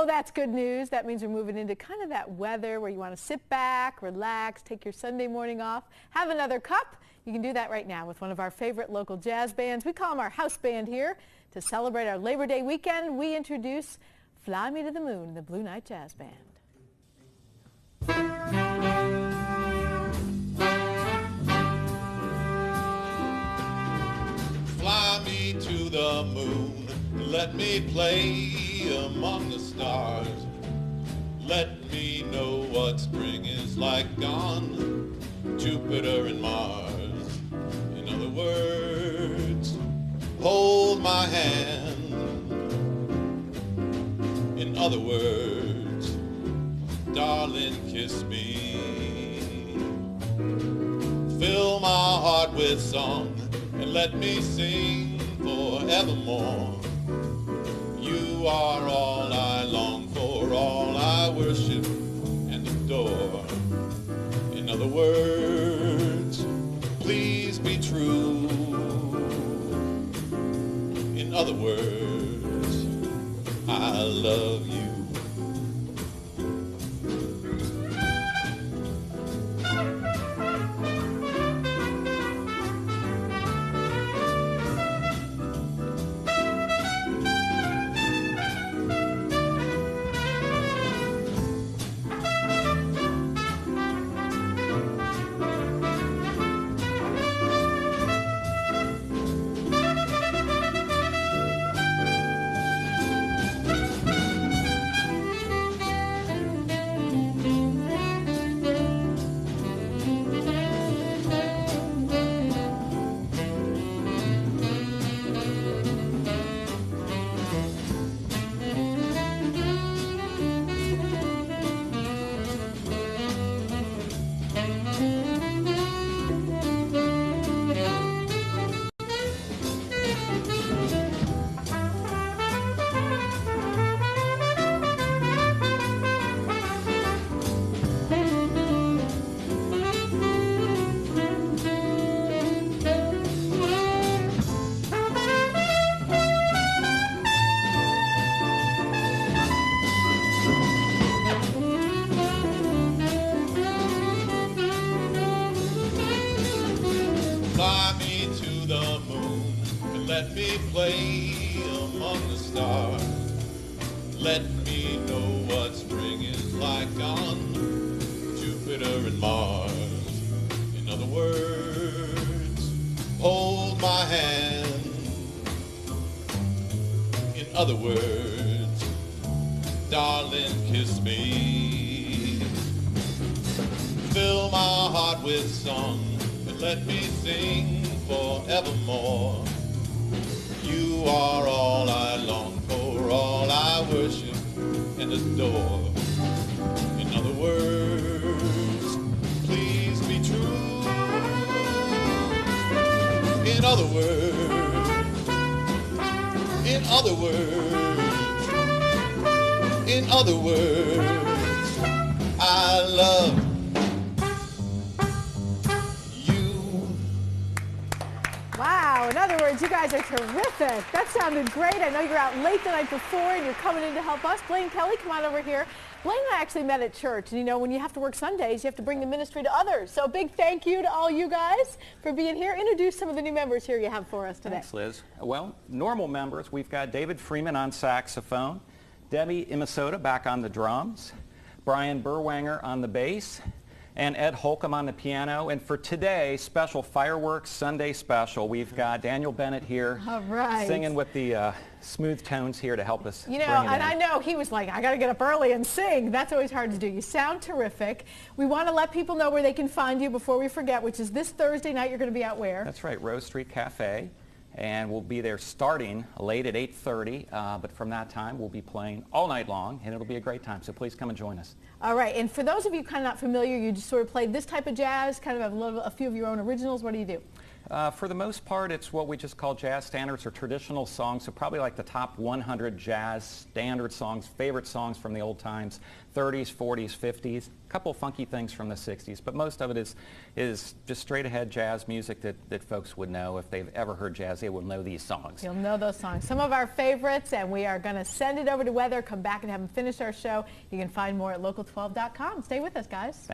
Oh, that's good news. That means we're moving into kind of that weather where you want to sit back, relax, take your Sunday morning off, have another cup. You can do that right now with one of our favorite local jazz bands. We call them our house band here. To celebrate our Labor Day weekend, we introduce Fly Me to the Moon, the Blue Night Jazz Band. Fly me to the moon, let me play among the stars. Let me know what spring is like on Jupiter and Mars. In other words, hold my hand. In other words, darling, kiss me. Fill my heart with song and let me sing forevermore. You are all I long for, all I worship and adore. In other words, please be true. In other words, I love you. Fly me to the moon and let me play among the stars. Let me know what spring is like on Jupiter and Mars. In other words, hold my hand. In other words, darling, kiss me. Fill my heart with song and let me sing forevermore. You are all I long for, all I worship and adore. In other words, please be true. In other words, in other words, in other words, I love Wow, in other words, you guys are terrific. That sounded great. I know you were out late the night before and you're coming in to help us. Blaine Kelly, come on over here. Blaine and I actually met at church, and you know, when you have to work Sundays, you have to bring the ministry to others. So big thank you to all you guys for being here. Introduce some of the new members here you have for us today. Thanks, Liz. Well, normal members, we've got David Freeman on saxophone, Debbie Imasota back on the drums, Brian Burwanger on the bass, and Ed Holcomb on the piano. And for today, special Fireworks Sunday special, we've got Daniel Bennett here singing with the smooth tones here to help us. You know, and I know he was like, I got to get up early and sing. That's always hard to do. You sound terrific. We want to let people know where they can find you before we forget, which is this Thursday night. You're going to be out where? That's right, Rose Street Cafe. And we'll be there starting late at 8:30, but from that time we'll be playing all night long, and it'll be a great time, so please come and join us. All right, and for those of you kind of not familiar, you just sort of play this type of jazz, kind of have a few of your own originals. What do you do? For the most part, it's what we just call jazz standards or traditional songs, so probably like the top 100 jazz standard songs, favorite songs from the old times, 30s, 40s, 50s, a couple funky things from the 60s, but most of it is just straight ahead jazz music that folks would know. If they've ever heard jazz, they will know these songs. You'll know those songs. Some of our favorites, and we are going to send it over to Weather, come back and have them finish our show. You can find more at local12.com. Stay with us, guys.